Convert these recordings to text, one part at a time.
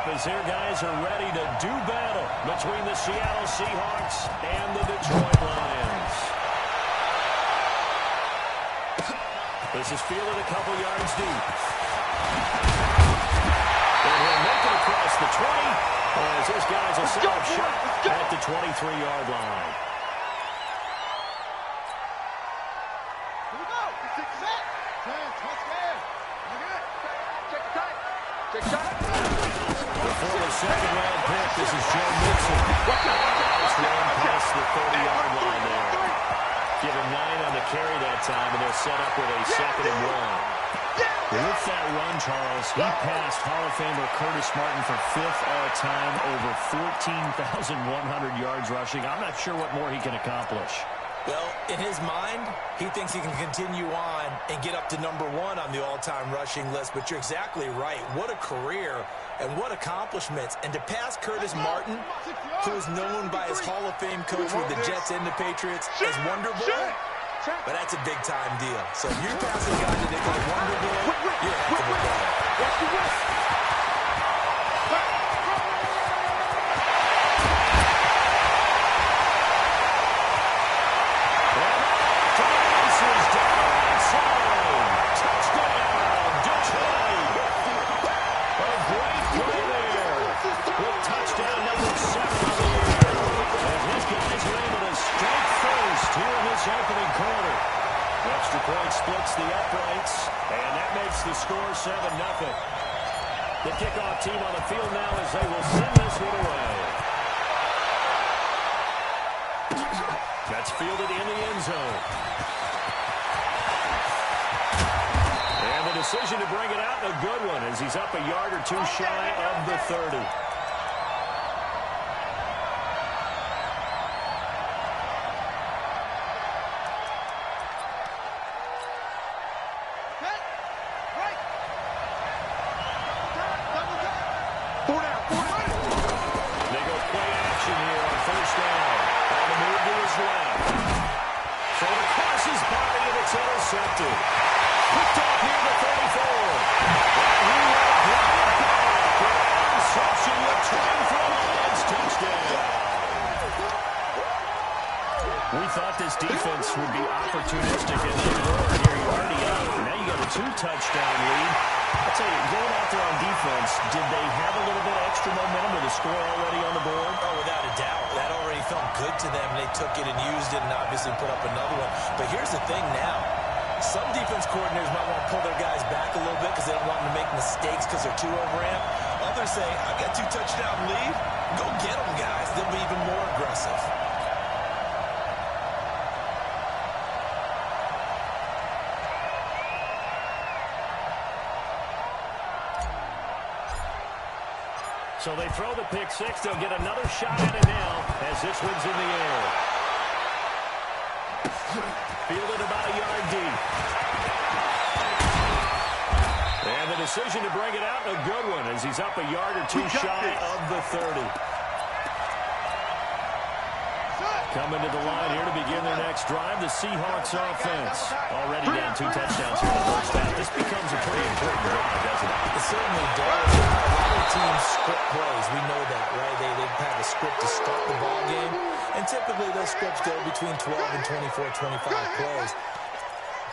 as their guys are ready to do battle between the Seattle Seahawks and the Detroit Lions. This is fielded a couple yards deep. And he'll make it across the 20 as this guy's a solid shot at the 23-yard line. Before the second-round pick, this is Joe Mixon. It's run past the 30-yard line there. Give him 9 on the carry that time, and they'll set up with a 2nd and 1. With that run, Charles, he passed Hall of Famer Curtis Martin for 5th all-time, over 14,100 yards rushing. I'm not sure what more he can accomplish. Well, in his mind, he thinks he can continue on and get up to #1 on the all-time rushing list. But you're exactly right. What a career and what accomplishments. And to pass Curtis Martin, who is known by his Hall of Fame coach with the Jets and the Patriots as Wonder Boy, but that's a big-time deal. So if you're passing a guy today like Wonder Boy, you're a heck of a player. Opening quarter. Extra point splits the uprights, and that makes the score 7-0. The kickoff team on the field now as they will send this one away. That's fielded in the end zone. And the decision to bring it out, a good one, as he's up a yard or two shy of the 30. We thought this defense would be opportunistic, and they were. Here you already up. Now you got a 2-touchdown lead. I'll tell you, going out there on defense, did they have a little bit of extra momentum with the score already on the board? Oh, without a doubt. That already felt good to them. They took it and used it and obviously put up another one. But here's the thing now. Some defense coordinators might want to pull their guys back a little bit because they don't want them to make mistakes because they're too overamped. Others say, I've got 2-touchdown lead. Go get them, guys. They'll be even more aggressive. So they throw the pick six. They'll get another shot at it now as this one's in the air. Fielded about a yard deep. And the decision to bring it out, a good one, as he's up a yard or two shy of the 30. Coming to the line here to begin their next drive, the Seahawks offense. Already down 2 touchdowns here in the first half. This becomes a pretty important drive, doesn't it? It certainly does. A lot of teams script plays. We know that, right? They have a script to start the ball game. And typically those scripts go between 12 and 24, 25 plays.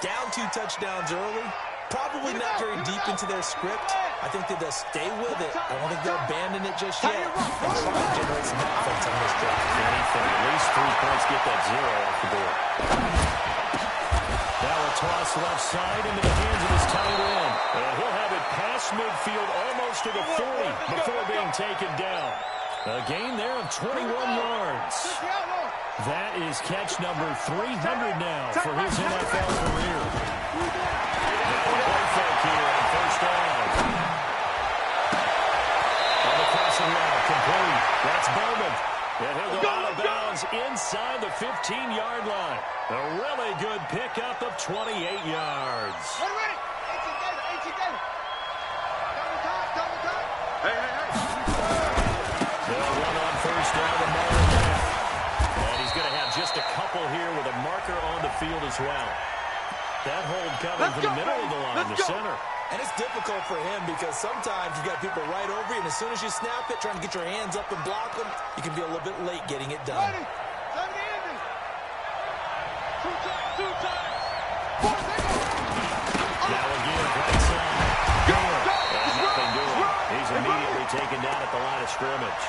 Down 2 touchdowns early. Probably not very deep into their script. I think that they'll stay with it. I don't think they'll abandon it just yet. And try to generate some offense on this drive. Anything, at least 3 points, get that 0 off the board. Now a toss left side into the hands of his tight end. And he'll have it past midfield almost to the 40 before being taken down. A gain there of 21 yards. That is catch number 300 now for his NFL career. Play fake here on first down. On the crossing route, complete. That's Bowman. And he'll go out of bounds inside the 15-yard line. A really good pickup of 28 yards. They'll run on first down to Martin. And he's going to have just a couple here with a marker on the field as well. That hold coming from the middle of the line, the center. And it's difficult for him because sometimes you got people right over you, and as soon as you snap it, trying to get your hands up and block them, you can be a little bit late getting it done. Now again, right side. And nothing doing. He's immediately taken down at the line of scrimmage.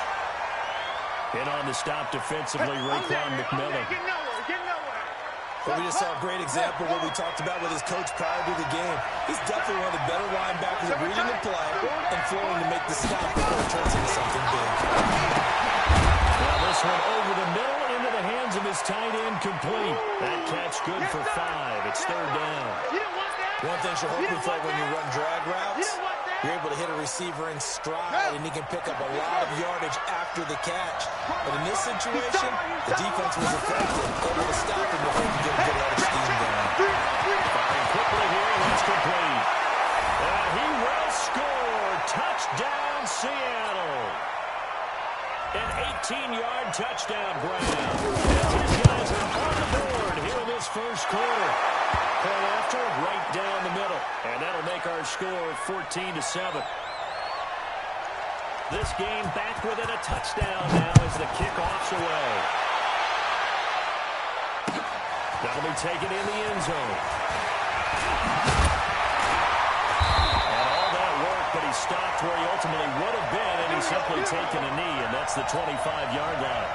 In on the stop defensively, Raekwon McMillan. Well, we just saw a great example of what we talked about with his coach prior to the game. He's definitely one of the better linebackers at reading the play and flowing to make the stop before it turns into something big. Well, this one over the middle into the hands of his tight end, complete. That catch good for 5. It's third down. One thing you're hoping for when you run drag routes, you're able to hit a receiver in stride, and he can pick up a lot of yardage after the catch. But in this situation, the defense was effective, able to stop him before he could get a good head of steam going. Firing quickly here, and that's complete. And he will score. Touchdown, Seattle. An 18-yard touchdown ground. As his guys are on the board here in this first quarter. Point after, right down the middle. And that'll make our score 14-7. This game back within a touchdown now as the kickoff's away. That'll be taken in the end zone. And all that work, but he stopped where he ultimately would have been, and he's simply taken a knee, and that's the 25-yard line.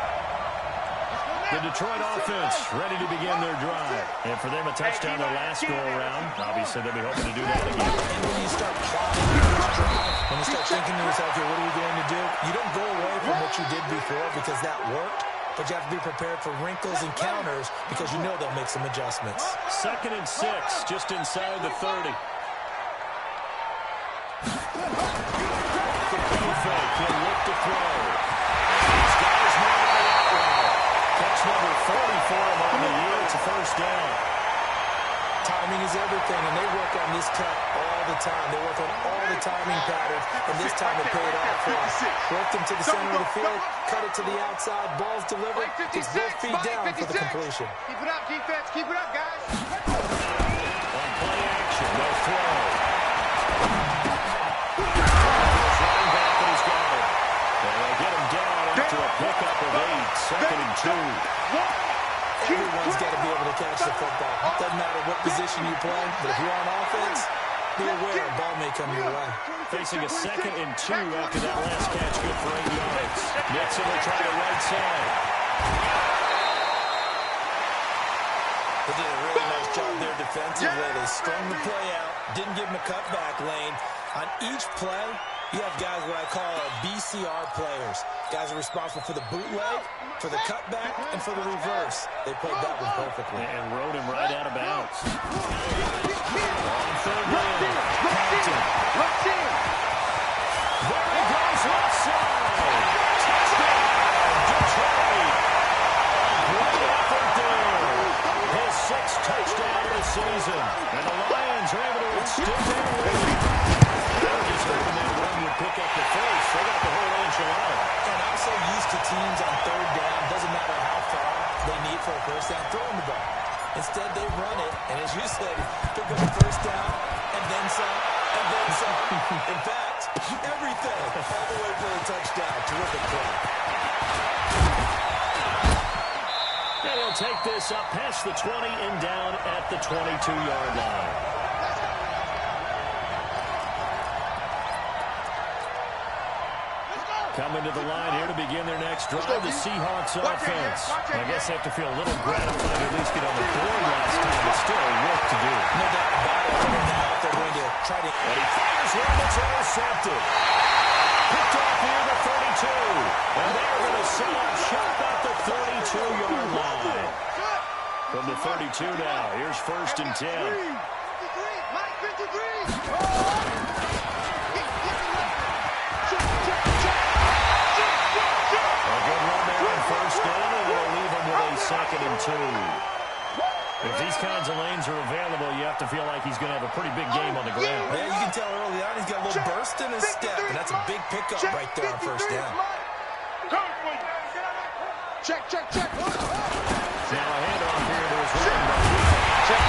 The Detroit offense ready to begin their drive. And for them, a touchdown their last go-around. Obviously, they'll be hoping to do that again. And when you start plotting this drive, when you start thinking to yourself, what are we going to do? You don't go away from what you did before because that worked. But you have to be prepared for wrinkles and counters because you know they'll make some adjustments. 2nd and 6, just inside the 30. The play fake. He'll look to throw. He's got his man on the outright. Catch number 40 for him on the year. It's a first down. Timing is everything, and they work on this cut all the time. They work on all the timing patterns, and this time it paid off for us. Worked him to the center of the field, cut it to the outside, ball's delivered, gets both feet down for the completion. Keep it up, defense. Keep it up, guys. On play action, no throw. Running back, and he's got it. And they'll get him down after a pickup of 8, 2nd and 2. Everyone's got to be able to catch the football. Doesn't matter what position you play, but if you're on offense, be aware a ball may come your way. Facing a 2nd and 2 after that last catch, good for 8 yards. Nixon will try the right side. They did a really nice job there defensively. They strung the play out, didn't give him a cutback lane. On each play, you have guys what I call BCR players. Guys are responsible for the bootleg, for the cutback, and for the reverse. They played that one perfectly. And rode him right out of bounds. On third down. Compton. There he goes, left side. Touchdown, Detroit. Great effort there. His 6th touchdown of the season. And the Lions are able to extend their lead. Just hoping that run would pick up the first. They got the whole enchilada. And I'm so used to teams on third down, doesn't matter how far they need for a first down, throwing the ball. Instead, they run it, and as you said, pick up the first down, and then some, and then some. In fact, everything, all the way for a touchdown. Terrific play. And he'll take this up past the 20 and down at the 22-yard line. Coming to the line here to begin their next drive, the Seahawks offense. I guess they have to feel a little gratified to at least get on the board last time, but still work to do. No doubt about it. Now they're going to try to... And he fires one that's intercepted. Picked off near the 32. And they're going to set up shop at the 32-yard line. From the 32 now, here's 1st and 10. Mike 53. A good run there on 1st down, and it'll leave him with a 2nd and 2. If these kinds of lanes are available, you have to feel like he's going to have a pretty big game on the ground. Yeah, you can tell early on he's got a little burst in his step, and that's a big pickup right there on 1st down. Check. Now a handoff here to his running back. Check.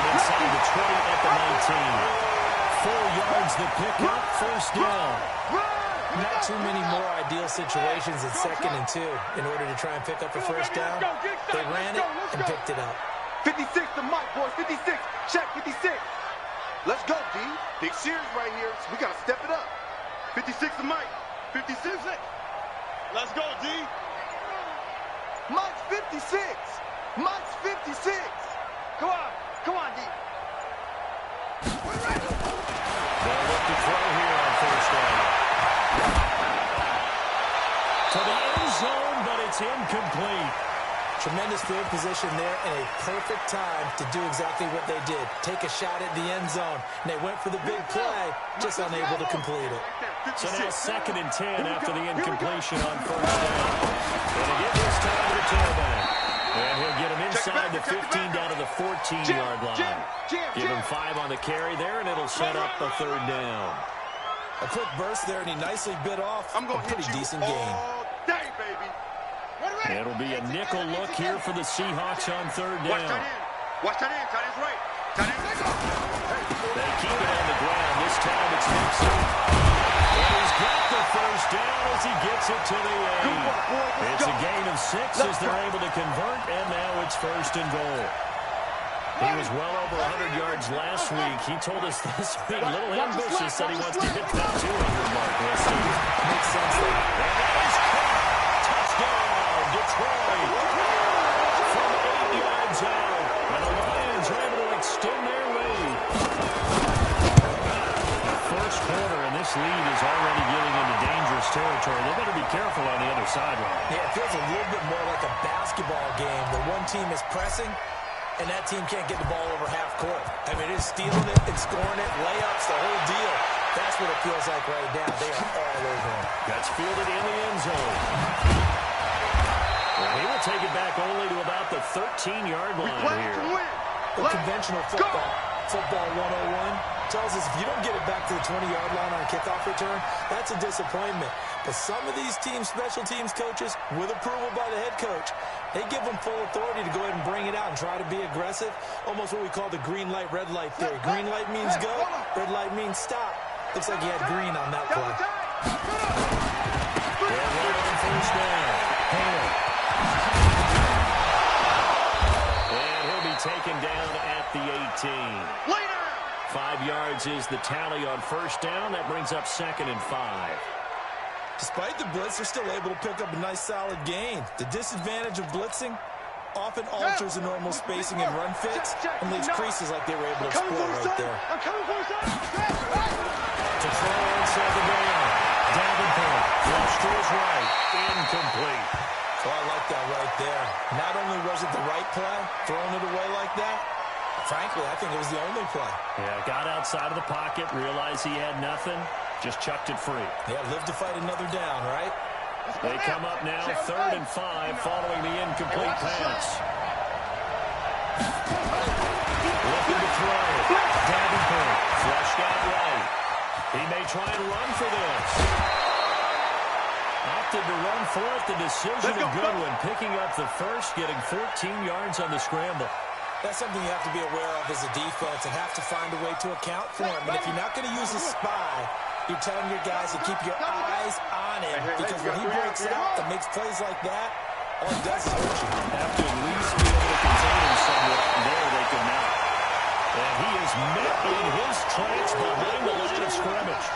Inside the 20 at the 19. 4 yards the pickup, first down. Not too many more ideal situations in 2nd and 2 in order to try and pick up a first down. They ran it and picked it up. 56 to Mike, boys. 56. Check 56. Let's go, D. Big series right here. So we got to step it up. 56 to Mike. 56. Let's go, D. Mike's 56. Mike's 56. Come on. Come on, D. They'll look to throw here on first down. To the end zone, but it's incomplete. Tremendous field position there and a perfect time to do exactly what they did. Take a shot at the end zone. And they went for the big play, just unable to complete it. So now 2nd and 10 after the incompletion on first down. And again this time to the tailback. And he'll get him inside the 15 down to the 14-yard line. Give him 5 on the carry there, and it'll set up a 3rd down. A quick burst there, and he nicely bit off a pretty decent gain. Day, baby. It'll be a nickel look here for the Seahawks on 3rd down. Watch that in. Tight end's right. Tight end's right. They keep it on the ground. This time it's Nixon. And he's got the first down as he gets it to the 8. It's a gain of 6 as they're able to convert, and now it's 1st and goal. He was well over 100 yards last week. He told us this week, a little ambitious, said he wants to hit that 200 mark. We'll see. Makes sense there. And that is caught. Touchdown, Detroit. From 8 yards out. And the Lions are able to extend their lead. First quarter, and this lead is already getting into dangerous territory. They better be careful on the other sideline. Yeah, it feels a little bit more like a basketball game where one team is pressing and that team can't get the ball over half court. I mean, it's stealing it, it's scoring it, layups, the whole deal. That's what it feels like right now. They are all over him. That's fielded in the end zone. Well, he will take it back only to about the 13-yard line here. Well, conventional football 101 tells us if you don't get it back to the 20-yard line on a kickoff return, that's a disappointment. But some of these teams, special teams coaches, with approval by the head coach, they give them full authority to go ahead and bring it out and try to be aggressive. Almost what we call the green light, red light theory. Green light means go, red light means stop. Looks like he had green on that play. First down. And he'll be taken down at the 18. 5 yards is the tally on first down. That brings up 2nd and 5. Despite the blitz, they're still able to pick up a nice solid gain. The disadvantage of blitzing often alters the normal spacing and run fits and leaves creases like they were able to exploit right there. To throw inside the down. Davenport, flush to his right, incomplete. Oh, I like that right there. Not only was it the right play, throwing it away like that, frankly, I think it was the only play. Yeah, got outside of the pocket, realized he had nothing, just chucked it free. Yeah, live to fight another down, right? They come up now 3rd and 5 following the incomplete pass. Looking to throw. Davenport, flushed out right. He may try and run for this. Opted to run for it. The decision of Goodwin picking up the first, getting 14 yards on the scramble. That's something you have to be aware of as a defense and have to find a way to account for him. And if you're not going to use a spy, you're telling your guys to keep your eyes on him. Because when he breaks out and makes plays like that, all he does is hurt you. Have to at least be able to contain him somewhat. There they could not. And he is met in his tracks behind the line of scrimmage.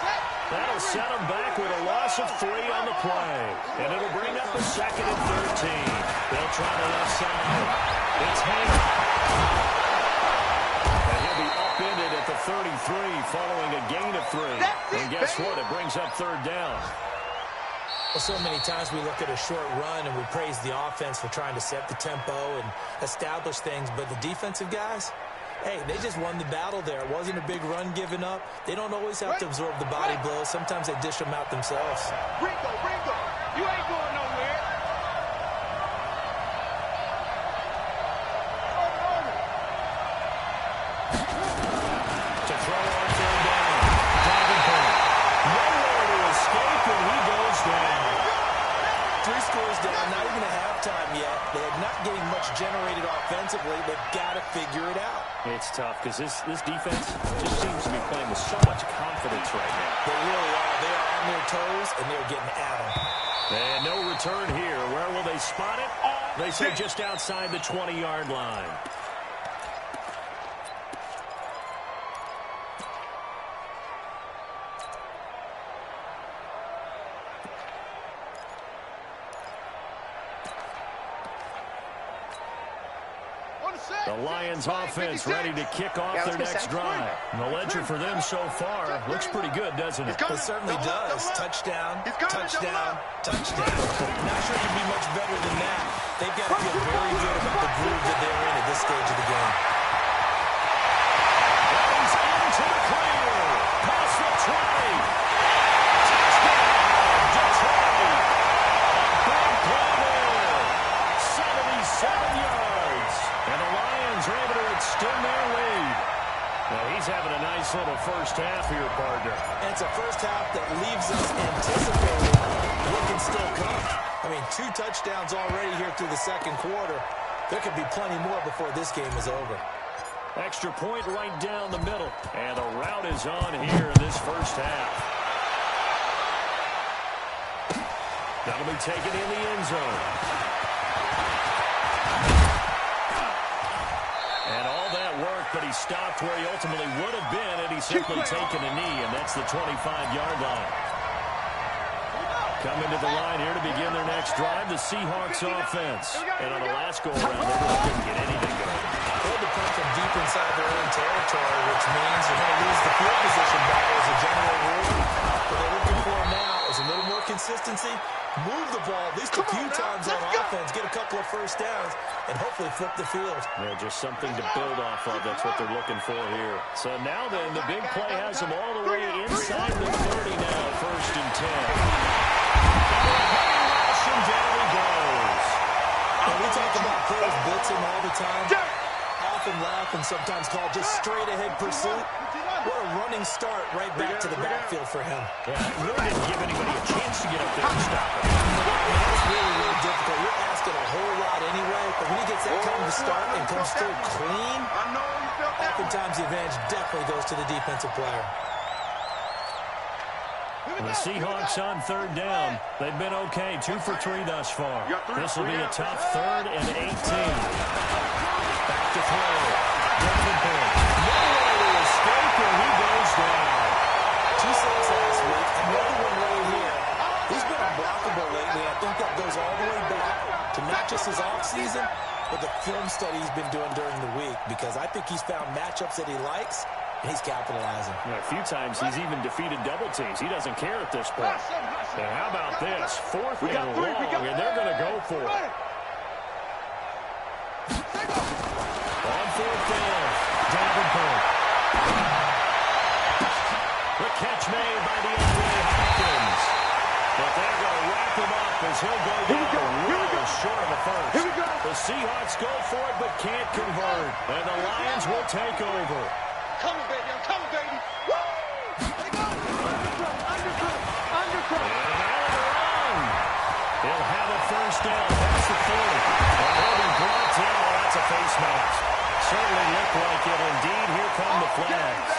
That'll set him back with a loss of 3 on the play. And it'll bring up the 2nd and 13. They'll try the left side. It's Hanger. And he'll be upended at the 33 following a gain of 3. And guess what? It brings up 3rd down. Well, so many times we look at a short run and we praise the offense for trying to set the tempo and establish things. But the defensive guys, hey, they just won the battle there. It wasn't a big run given up. They don't always have to absorb the body blows. Sometimes they dish them out themselves. Ringo, you ain't going nowhere. To throw on 3rd down. Davenport. Nowhere to escape, and he goes down. 3 scores down, not even a halftime yet. They're not getting much generated offensively. They've got to figure it out. It's tough because this defense just seems to be playing with so much confidence right now. They really are. They are on their toes, and they're getting at them. And no return here. Where will they spot it? They say just outside the 20-yard line. The Lions offense ready to kick off their next drive. And the ledger for them so far looks pretty good, doesn't it? It certainly does. Touchdown, touchdown, touchdown. Not sure it can be much better than that. They've got to feel very good about the groove that they're in at this stage of the game. Runs into the clear. Pass the 20. Touchdown, Detroit. A big play there. 77 yards. And the Lions are able to extend their lead. Now he's having a nice little first half here, partner. And it's a first half that leaves us anticipating what can still come. I mean, 2 touchdowns already here through the second quarter. There could be plenty more before this game is over. Extra point right down the middle. And the route is on here in this first half. That'll be taken in the end zone. And all that work, but he stopped where he ultimately would have been had he simply taken a knee, and that's the 25-yard line. Coming to the line here to begin their next drive, the Seahawks offense. And on the last go-around, they really couldn't get anything going. They had to come from deep inside their own territory, which means they're going to lose the field position battle as a general rule. What they're looking for now is a little more consistency, move the ball at least a few times on offense, get a couple of first downs, and hopefully flip the field. Yeah, just something to build off of. That's what they're looking for here. So now then, the big play has them all the way inside the 30 now, 1st and 10. And down he goes. And we talk about players blitzing all the time. Often laugh and sometimes call just straight-ahead pursuit. What a running start right back to the backfield for him. Yeah, it really didn't give anybody a chance to get up there and stop him. It's really, really difficult. You're asking a whole lot anyway, but when he gets that kind of start and comes through clean, oftentimes the advantage definitely goes to the defensive player. And the Seahawks on 3rd down. They've been okay, 2 for 3 thus far. This will be a tough 3rd and 18. Back to throw. Davenport. No way to escape, and he goes down. 2 sacks last week, another one right here. He's been unblockable lately. I think that goes all the way back to not just his offseason, but the film study he's been doing during the week, because I think he's found matchups that he likes, and he's capitalizing. Yeah, a few times he's even defeated double teams. He doesn't care at this point. And how about this? 4th and long, and they're going to go for it. On 4th down, Davenport. The catch made by the Hopkins. But they're going to wrap him up as he'll go down really short of a first. The Seahawks go for it but can't convert. And the Lions will take over. Coming, baby. I'm coming, baby. Woo! They go. Undercut. And now the run. He'll have a first down past the 40. And he'll be brought down. That's a face mask. Certainly looked like it. Indeed, here come the flags.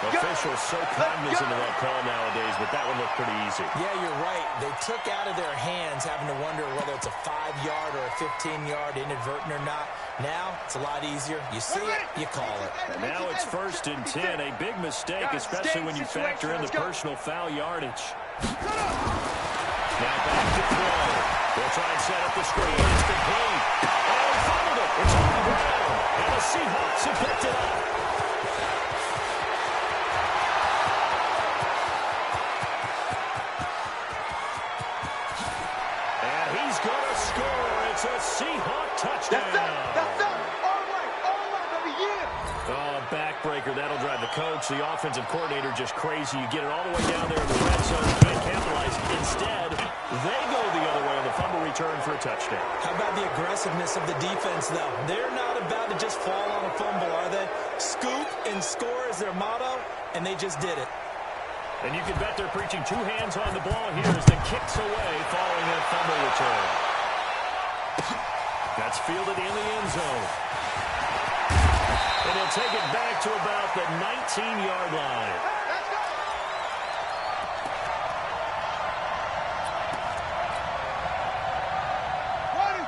Officials so cognizant of that call nowadays, but that one looked pretty easy. Yeah, you're right. They took out of their hands having to wonder whether it's a 5-yard or a 15-yard inadvertent or not. Now, it's a lot easier. You see it, you call it. And now it's 1st and 10. A big mistake, especially when you factor in the personal foul yardage. Now back to throw. They'll try and set up the screen. It's complete. Oh, he fumbled it. It's on the ground. And the Seahawks have picked it up. And he's going to score. It's a Seahawk touchdown. That's it. All right, baby, yeah. Oh, backbreaker. That'll drive the coach, the offensive coordinator, just crazy. You get it all the way down there in the red zone. Can't capitalize. Instead, they go the other way on the fumble return for a touchdown. How about the aggressiveness of the defense, though? They're not about to just fall on a fumble, are they? Scoop and score is their motto, and they just did it. And you can bet they're preaching 2 hands on the ball here as the kick's away following that fumble return. That's fielded in the end zone. And he'll take it back to about the 19-yard line.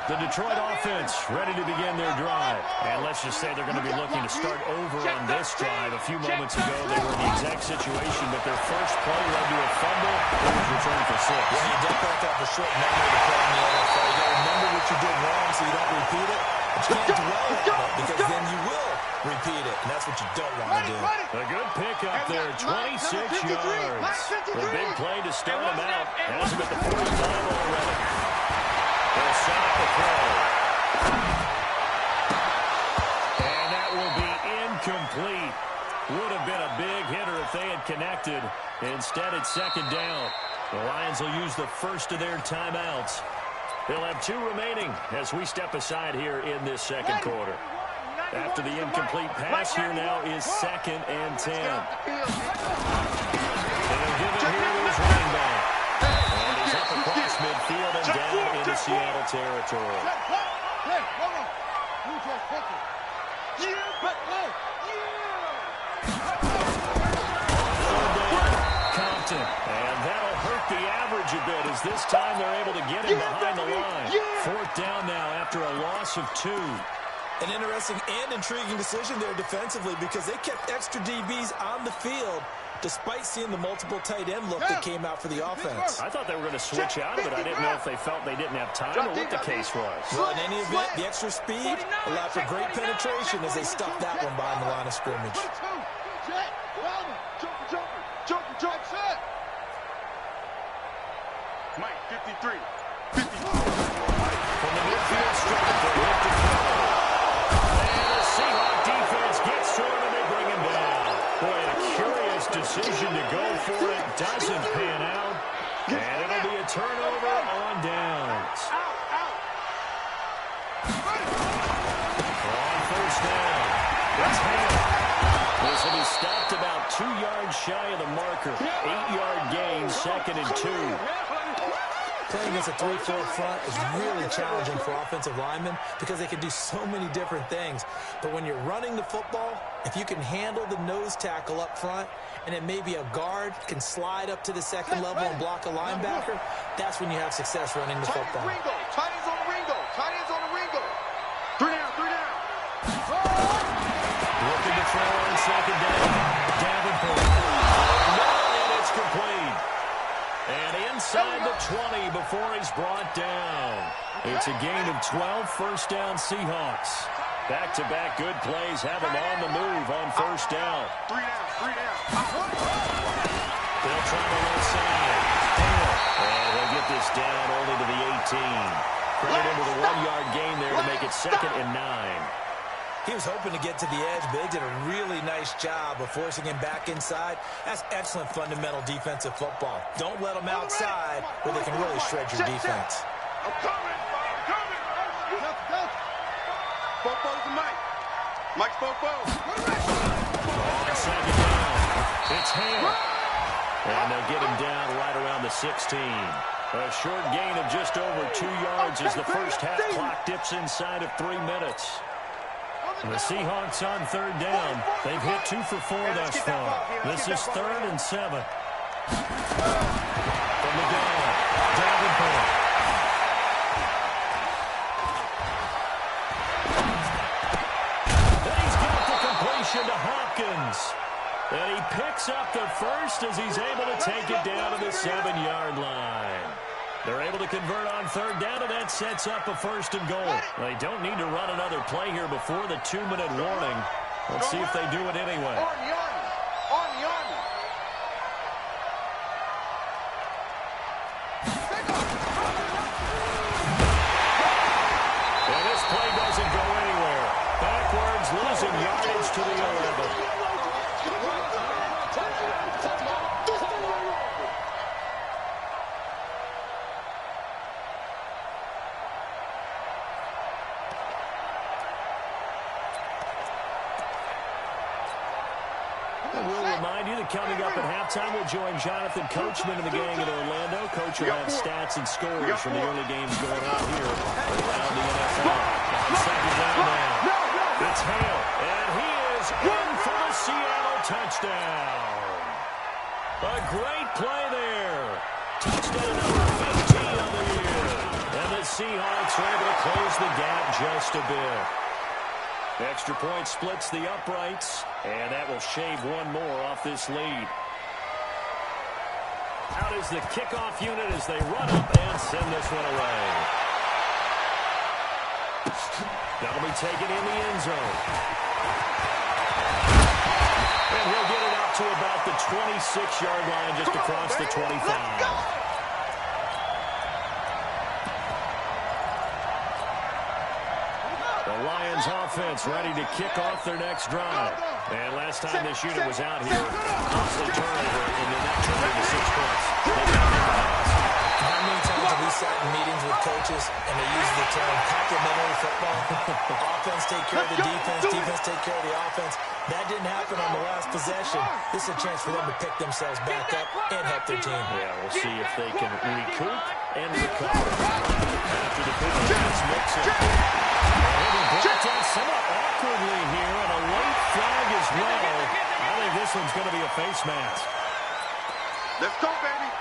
The Detroit offense ready to begin their drive. And let's just say they're going to be looking to start over on this drive. A few moments ago, they were in the exact situation, but their first play led to a fumble. It was returned for 6. Well, you definitely have to have a short memory to play in the NFL. You got to remember what you did wrong so you don't repeat it. But you can't dwell on it because then you will repeat it, and that's what you don't want to do. A good pickup there, 26 yards. The big play to start him out. Has him at the 45 already. They'll set up the play. And that will be incomplete. Would have been a big hitter if they had connected. Instead, it's second down. The Lions will use the first of their timeouts. They'll have 2 remaining as we step aside here in this second quarter. After the incomplete pass, here now is 2nd and 10. They'll give it here to his running back. And he's up across midfield and down into Seattle territory. Compton. And that'll hurt the average a bit as this time they're able to get him behind the line. 4th down now after a loss of 2. An interesting and intriguing decision there defensively because they kept extra DBs on the field despite seeing the multiple tight end look that came out for the offense. I thought they were going to switch out of it. I didn't know if they felt they didn't have time or what the case was. Well, in any event, the extra speed allowed for great penetration as they stuffed that one behind the line of scrimmage. Mike, 53. From the midfield strike, they lift it forward. And the Seahawk defense gets to him and they bring him down. Boy, a curious decision to go for it. Doesn't pan out. And it'll be a turnover on downs. On first down, it's Hale. This will be stopped about 2 yards shy of the marker. 8-yard gain, 2nd and 2. Playing against a 3-4 front is really challenging for offensive linemen because they can do so many different things. But when you're running the football, if you can handle the nose tackle up front and then maybe a guard can slide up to the second level and block a linebacker, that's when you have success running the football. Tight ends on the Ringo. Tight ends on the Ringo. 3 down, 3 down. Looking to throw on 2nd down. Davenport. And it's complete. And inside the 20 before he's brought down. It's a gain of 12, first down Seahawks. Back-to-back good plays have him on the move on first down. 3 down, 3 down. They'll try the left side. And he'll get this down only to the 18. Credit him with a 1-yard gain there to make it 2nd and 9. He was hoping to get to the edge, but they did a really nice job of forcing him back inside. That's excellent fundamental defensive football. Don't let them outside where they can really shred your defense. I'm coming. Fofo's the Mike. Mike's Fofo. On 2nd down, it's Hale. And they'll get him down right around the 16. A short gain of just over 2 yards as the first half clock dips inside of 3 minutes. The Seahawks on 3rd down. They've hit 2 for 4 thus far. This is 3rd and 7. From the gun, Davenport. Then he's got the completion to Hopkins. And he picks up the first as he's able to take it down to the 7-yard line. They're able to convert on 3rd down, and that sets up a 1st and goal. They don't need to run another play here before the 2-minute warning. Let's see if they do it anyway. And this play doesn't go anywhere. Backwards, losing yardage to the 11. Coming up at halftime, we'll join Jonathan Coachman and the gang in Orlando. Coach will have stats and scores from the early games going on here around the NFL. On 2nd down now. It's Hale, and he is in for the Seattle touchdown. A great play there. Touchdown number 15 of the year. And the Seahawks are able to close the gap just a bit. Extra point splits the uprights, and that will shave one more off this lead. Out is the kickoff unit as they run up and send this one away. That'll be taken in the end zone. And he'll get it out to about the 26-yard line just across the 25. The Lions offense ready to kick off their next drive. And last time this unit was out here, costly turnover, and then that turned into 6 points. How many times have we sat in meetings with coaches and they use the term complementary football? Offense take care of the defense, defense take care of the offense. That didn't happen on the last possession. This is a chance for them to pick themselves back up and help their team. Yeah, we'll see if they can recoup and recover. After the pitch, Mixon. And he brought down somewhat awkwardly here, and a late flag as well. I think this one's going to be a face mask. Let's go, baby.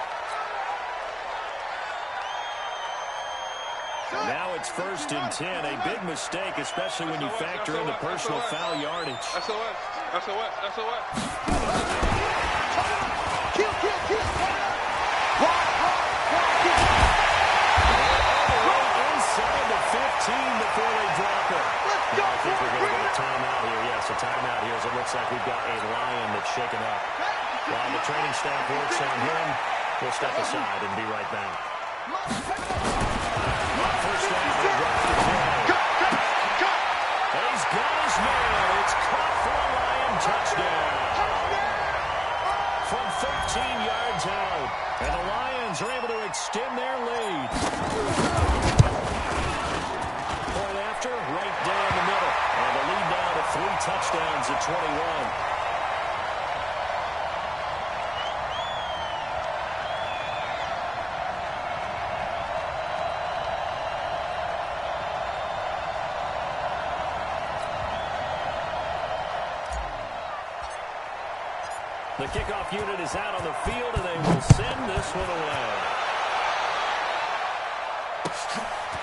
Now it's 1st and 10. A big mistake, especially when you factor in the personal foul yardage. SOS. Kill. Inside the 15 before they drop it. I think we're going to get a timeout here. Yes, a timeout here as it looks like we've got a Lion that's shaken up. While the training staff works on him, we'll step aside and be right back. First down, they drop the play. He's got his man. It's caught for a Lion touchdown. From 13 yards out. And the Lions are able to extend their lead. Point after, right down the middle. And the lead now to 3 touchdowns at 21. The kickoff unit is out on the field, and they will send this one away.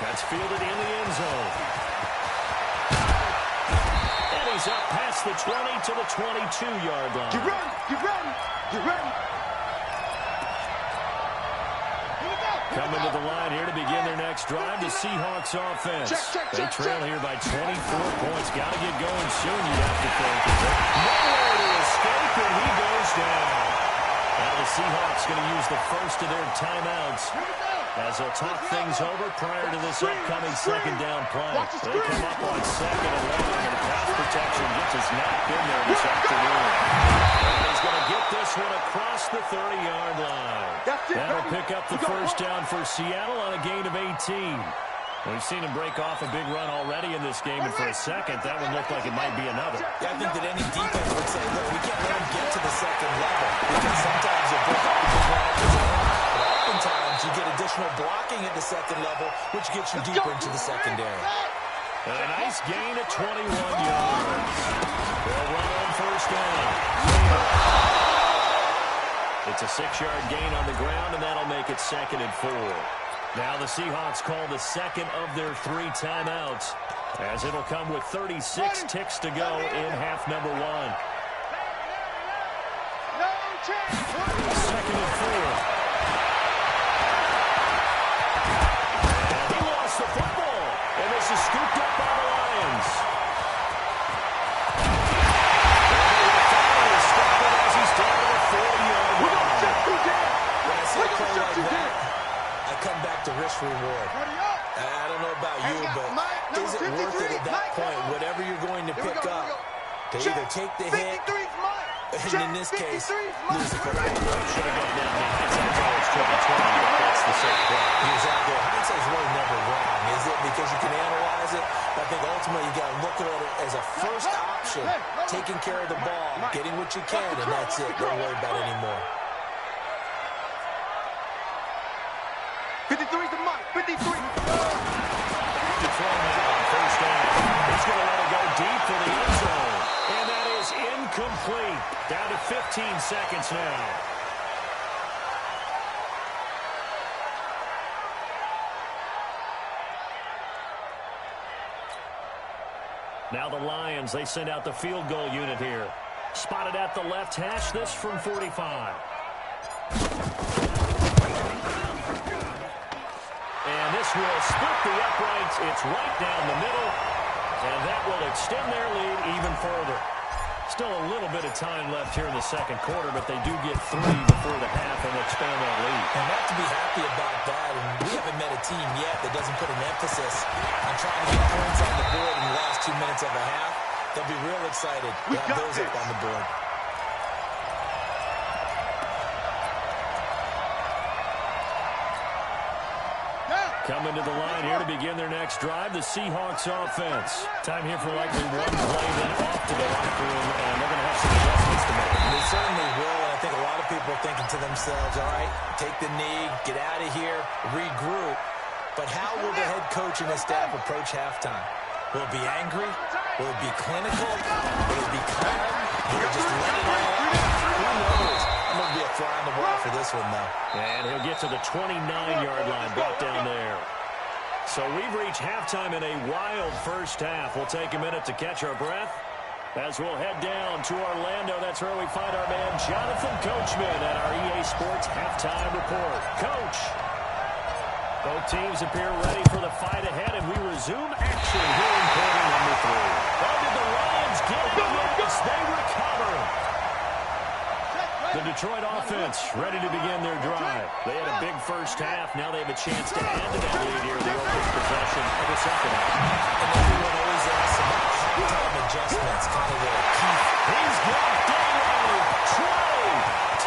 That's fielded in the end zone. And he's up past the 20 to the 22-yard line. Get ready. Coming to the line here to begin their next drive, the Seahawks offense. They trail here by 24 points. Got to get going soon, you have to think. Nowhere to escape, and he goes down. Now the Seahawks going to use the first of their timeouts as they'll talk things over prior to this upcoming second down play. They come up on 2nd and long, and the pass protection gets his nap in there this afternoon. And he's going to get this one across the 30-yard line. That'll pick up the first down for Seattle on a gain of 18. We've seen him break off a big run already in this game, and for a second, that one looked like it might be another. Yeah, I think that any defense would say, look, we can't let him get to the second level, because sometimes you'll break off a big run at the zone, but oftentimes you get additional blocking at the second level, which gets you deeper into the secondary. And a nice gain of 21 yards. They'll run on first down. It's a 6-yard gain on the ground, and that'll make it 2nd and 4. Now the Seahawks call the second of their 3 timeouts, as it'll come with 36 ticks to go in half number 1. Second and 4. And he lost the football, and this is scooped up by the Lions. And stop it as he's down to the 40-yard line. When I see a play like that, I come back to risk reward. I don't know about you, but is it worth it at that point, whatever you're going to pick up, to either take the hit, and in this case, lose the football? Should have gone down the hindsight's always 2020, but that's the safe play. Exactly. Hindsight's really never wrong, is it? Because you can analyze it. I think ultimately you got to look at it as a first option, taking care of the ball, getting what you can, and that's it. Don't worry about it anymore. 53's the mic. 53. He's going to let it go deep complete. Down to 15 seconds now. Now the Lions, they send out the field goal unit here. Spotted at the left hash, this from 45. And this will split the uprights. It's right down the middle. And that will extend their lead even further. Still a little bit of time left here in the second quarter, but they do get 3 before the half and expand that lead. And not to be happy about that, and we haven't met a team yet that doesn't put an emphasis on trying to get points on the board in the last 2 minutes of a half. They'll be real excited to have those up on the board. Coming to the line here to begin their next drive, the Seahawks offense. Time here for likely one play, then off to the locker room, and they're going to have some adjustments to make. They certainly will, and I think a lot of people are thinking to themselves, all right, take the knee, get out of here, regroup. But how will the head coach and his staff approach halftime? Will it be angry? Will it be clinical? Will it be calm? Will it just let it all out? Who knows? I'm going to be a fly on the wall for this one, though. And he'll get to the 29-yard line, brought down there. So we've reached halftime in a wild first half. We'll take a minute to catch our breath as we'll head down to Orlando. That's where we find our man Jonathan Coachman at our EA Sports Halftime Report. Coach, both teams appear ready for the fight ahead, and we resume action here in quarter number 3. Oh, did the Lions get it? Yes, they recover. The Detroit offense ready to begin their drive. They had a big first half. Now they have a chance to add to that lead here in the opening possession of the second half. And everyone always asks about time adjustments, kind of the key. He's got Daly, Trey,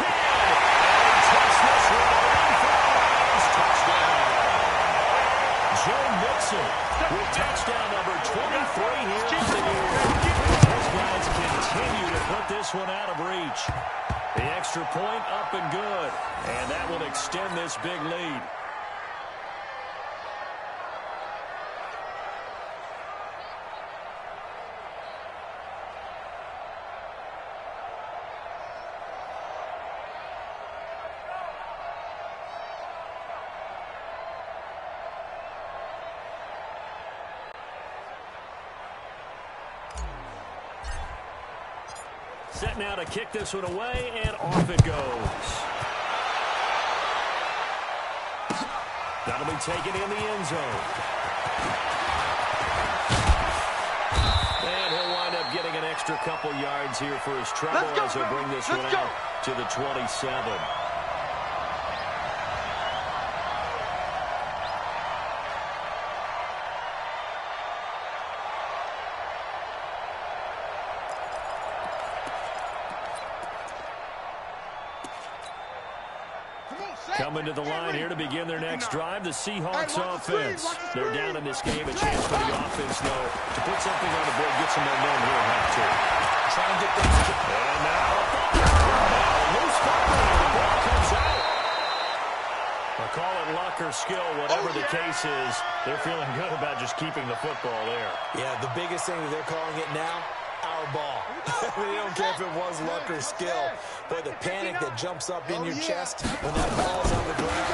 10, and he takes this one in for the Lions touchdown. Joe Mixon with touchdown number 23 here in the year. Those guys continue to put this one out of reach. The extra point up and good. And that will extend this big lead. Set now to kick this one away, and off it goes. That'll be taken in the end zone. And he'll wind up getting an extra couple yards here for his trouble as he'll bring this one out to the 27. Coming to the line here to begin their next drive, the Seahawks offense. They're down in this game. A chance for the offense, though, to put something on the board, get some momentum here in half two. Try and get things. And now, loose football. The ball comes out. I'll call it luck or skill, whatever the case is. They're feeling good about just keeping the football there. Yeah, the biggest thing that they're calling it now, our ball. They don't care if it was luck or skill. But the panic that jumps up in your chest when that ball's on the ground,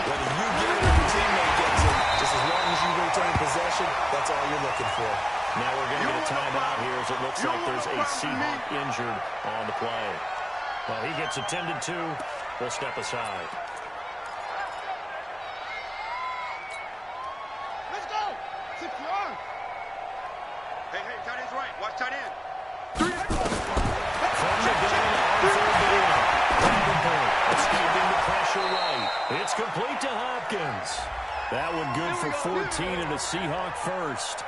whether you get it or your teammate gets it, just as long as you retain possession, that's all you're looking for. Now we're going to get a timeout here as it looks like there's a Seahawk injured on the play. Well, he gets attended to. We'll step aside. Let's go. 6 yards. Hey, tight end's right. Watch tight end. From the gun on third down. Escaping the pressure right. It's complete to Hopkins. That one good for 14 and a Seahawk first.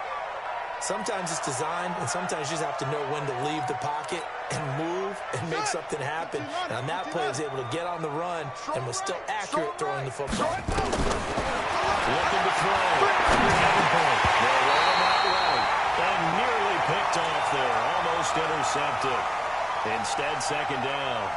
Sometimes it's designed, and sometimes you just have to know when to leave the pocket and move and make something happen. And on that play, he was able to get on the run and was still accurate throwing the football. Looking to throw. They're rolling out right. And nearly picked off there. Almost intercepted. Instead, second down.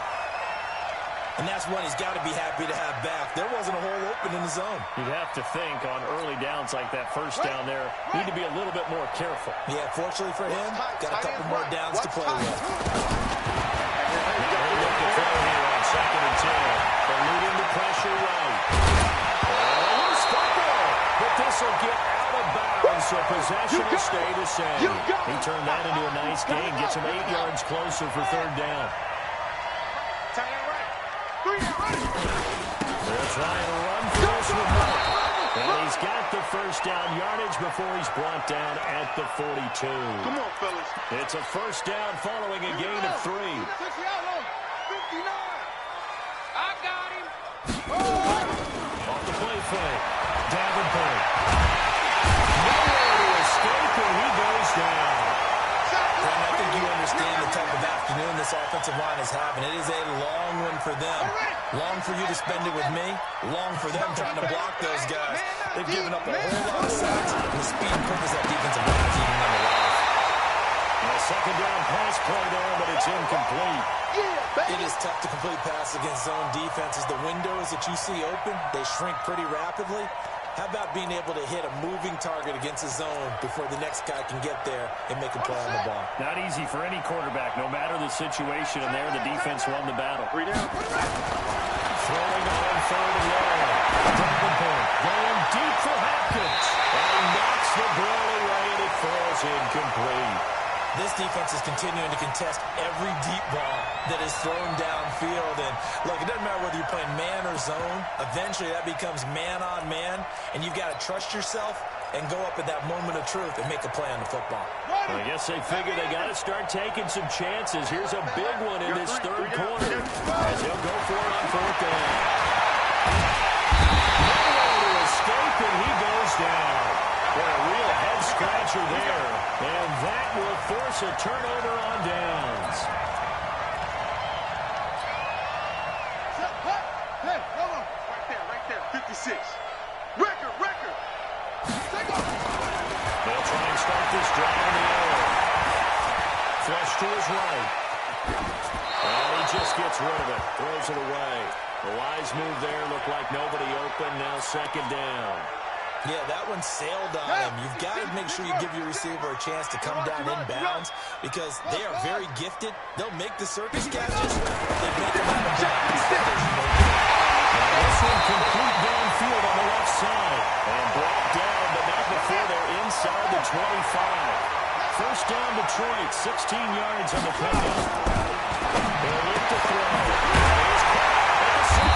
And that's one he's got to be happy to have back. There wasn't a hole open in the zone. You'd have to think on early downs like that first down there, need to be a little bit more careful. Yeah, fortunately for him, got a couple more downs to play with. this will get out of bounds, so possession will stay the same. He turned that into a nice gain, gets him 8 yards closer for third down. They'll try and run for this one. And he's got the first down yardage before he's brought down at the 42. Come on, fellas. It's a first down following a gain of 3. 59. I got him. Off the play fake. Davenport. Nowhere to escape, and he goes down. Brent, I think you understand the type of afternoon this offensive line is having. It is a long one for them. Long for you to spend it with me. Long for them trying to block those guys. They've given up a whole lot of sacks, and the speed and quickness that defensive line is eating them alive. And a second down pass play there, but it's incomplete. It is tough to complete passes against zone defenses. The windows that you see open, they shrink pretty rapidly. How about being able to hit a moving target against a zone before the next guy can get there and make a play on the ball? Not easy for any quarterback, no matter the situation, and there the defense won the battle. Throwing on third and long. Davenport going deep for Hopkins. And he knocks the ball away, and it falls incomplete. This defense is continuing to contest every deep ball that is thrown downfield. And, look, it doesn't matter whether you're playing man or zone. Eventually, that becomes man-on-man, and you've got to trust yourself and go up at that moment of truth and make a play on the football. Well, I guess they figure they got to start taking some chances. Here's a big one in this third quarter as he'll go for it on fourth down. Nowhere to escape, and he goes down. Well, a real head-scratcher there, and that will force a turnover on downs. Hey, hold on. Right there. 56. Record. Take off. They'll try and start this drive in the air. Flush to his right. And he just gets rid of it. Throws it away. The wise move there. Looked like nobody open. Now second down. Yeah, that one sailed on him. You've got to make sure you give your receiver a chance to come down inbounds because they are very gifted. They'll make the circus catches. They make them out of bounds. This one complete downfield on the left side. And brought down, but not before they're inside the 25. First down Detroit, 16 yards on the play. They'll look to throw. Here's caught at the 7.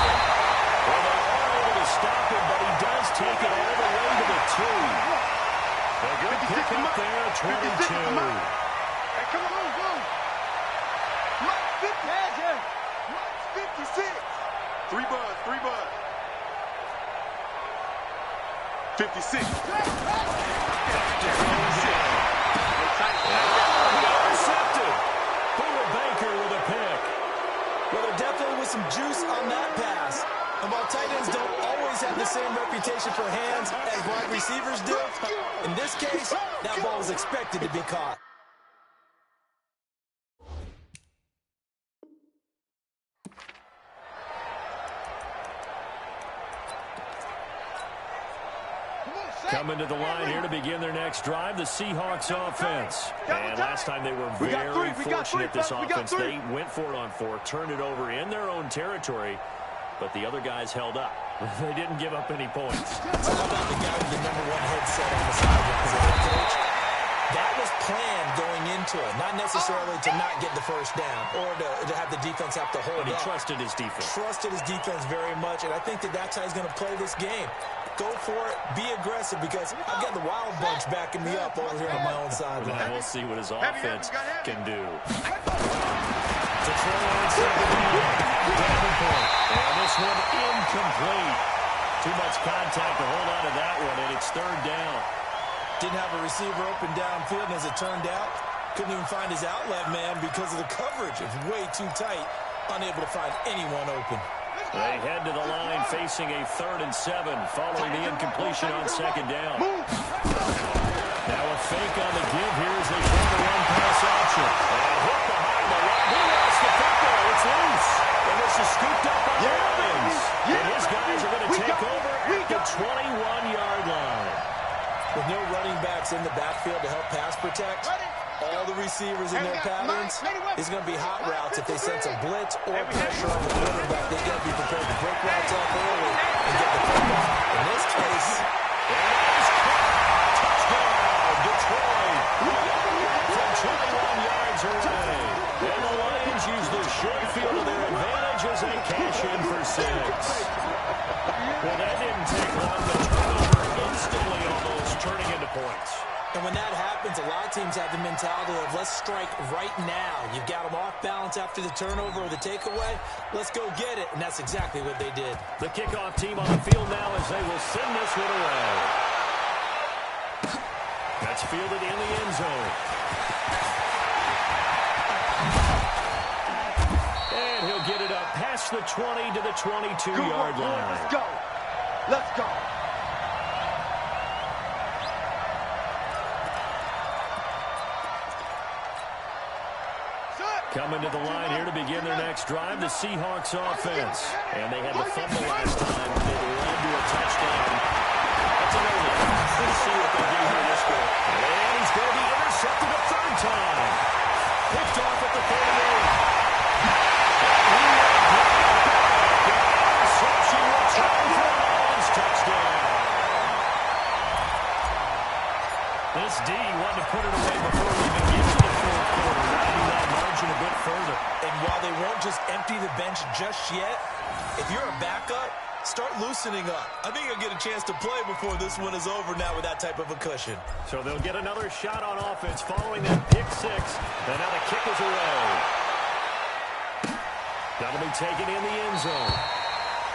Well, they are able to stop him, but he does take it all the way to the 2. A good pick up there, 22. Hey, come on, go. Mike 56. 3 buzz. 56. Intercepted. Buller Baker with a pick. Well, there definitely was some juice on that pass. And while tight ends don't always have the same reputation for hands as wide receivers do, in this case, that ball was expected to be caught. Coming to the line here to begin their next drive, the Seahawks offense. And last time they were very fortunate, this offense. They went for it on 4, turned it over in their own territory, but the other guys held up. They didn't give up any points. So how about the guy with the #1 headset on the sidelines, coach? That was planned going into it, not necessarily to not get the first down or to have the defense have to hold up. But he trusted his defense. Trusted his defense very much, and I think that's how he's going to play this game. Go for it. Be aggressive because I've got the Wild Bunch backing me up over here on my own sideline. And we'll see what his offense can do. To throw inside the Davenport. And this one incomplete. Too much contact to hold on to that one, and it's third down. Didn't have a receiver open downfield, and as it turned out, couldn't even find his outlet man because of the coverage. It was way too tight, unable to find anyone open. They head to the line facing a 3rd and 7 following the incompletion on second down. Now a fake on the give here as they try to run pass option. And hit behind the line. He lost the football. It's loose. And this is scooped up by the Lions. And his guys are going to take over at the 21-yard line. With no running backs in the backfield to help pass protect, all the receivers in their patterns is going to be hot routes. If they sense a blitz or pressure on the quarterback, they got to be prepared to break routes up early and get the football. In this case, make one. The turnover instantly almost turning into points. And when that happens, a lot of teams have the mentality of let's strike right now. You've got them off balance after the turnover or the takeaway. Let's go get it. And that's exactly what they did. The kickoff team on the field now as they will send this one away. That's fielded in the end zone. And he'll get it up past the 20 to the 22-yard line. Let's go. Let's go. Coming to the line here to begin their next drive, the Seahawks offense. And they had the fumble last time. It led to a touchdown. That's an early. Let's see what they do here this game. And he's going to be intercepted a third time. Picked off at the 38. Interception return for a Lions touchdown. This D wanted to put it away before we even get to the fourth quarter. Riding that margin a bit further. And while they won't just empty the bench just yet, if you're a backup, start loosening up. I think you'll get a chance to play before this one is over now with that type of a cushion. So they'll get another shot on offense following that pick six. And now the kick is away. That'll be taken in the end zone.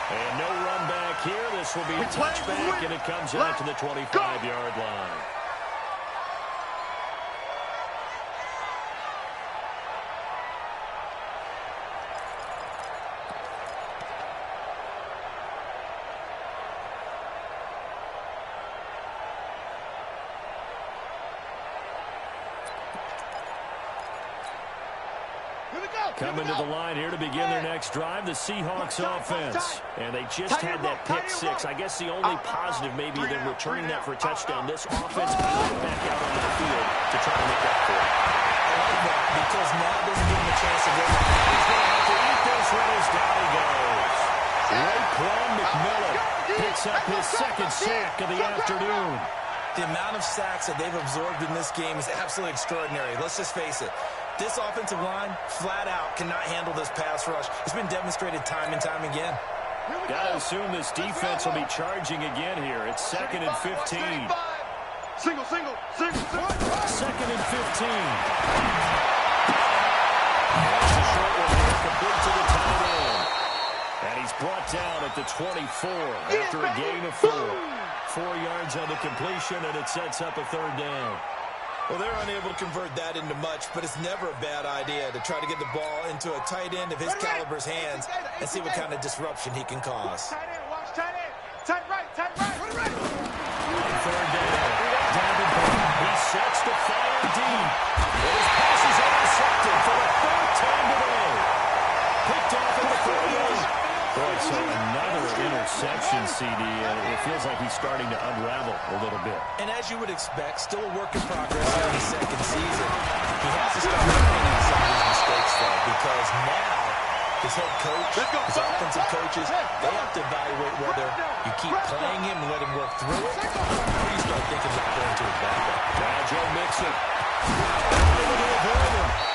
And no run back here. This will be a touchback, and it comes out to the 25-yard line. Coming to the line here to begin their next drive, the Seahawks offense. And they just had that pick six. I guess the only positive maybe than returning that for a touchdown. This offense got back out onto the field to try to make up for it. I like that because now doesn't give him a chance to get back. He's going to have to eat this one as down he goes. Raekwon McMillan picks up his second sack of the afternoon. The amount of sacks that they've absorbed in this game is absolutely extraordinary. Let's just face it. This offensive line, flat out, cannot handle this pass rush. It's been demonstrated time and time again. Got to assume this defense will be charging again here. It's 2nd and 15. Single. Second and 15. That's a short one here, complete to the tight end. And he's brought down at the 24 after a gain of 4. 4 yards on the completion, and it sets up a third down. Well, they're unable to convert that into much, but it's never a bad idea to try to get the ball into a tight end of his caliber's hands and see what kind of disruption he can cause. Tight end, watch tight end. Tight right. On third down, he sets the fire deep. But his pass is intercepted for the third time today. Picked off at the 38. Boy, so another interception, CD. It feels like he's starting to unravel a little bit. And as you would expect, still a work in progress here in his second season. He has to start repeating some of his mistakes, though, because now his head coach, his offensive coaches, they have to evaluate whether you keep playing him and let him work through it, or you start thinking about going to his backup. Now Joe Mixon.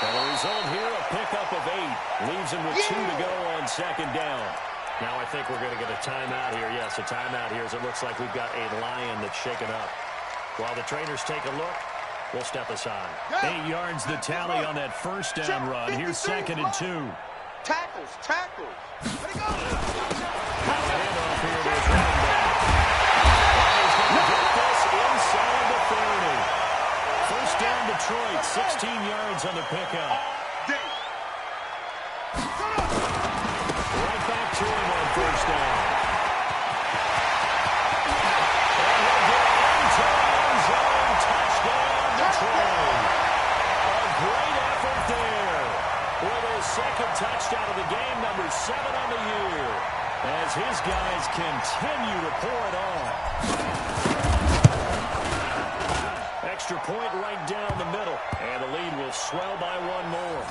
And the result here, a pickup of 8. Leaves him with 2 to go on second down. Now I think we're going to get a timeout here. Yes, a timeout here as it looks like we've got a lion that's shaken up. While the trainers take a look, we'll step aside. 8 yards the tally on that first down run. Here's 2nd and 2. Tackles. Let it go. Handoff here to his running back. And he's going to get this inside the 30. First down Detroit, 16 yards on the pickup. Right back to him on first down. And he'll get into the end zone. Touchdown, Detroit. A great effort there. With his second touchdown of the game, number 7 on the year. As his guys continue to pour it on. Extra point right down the middle. And the lead will swell by 1 more.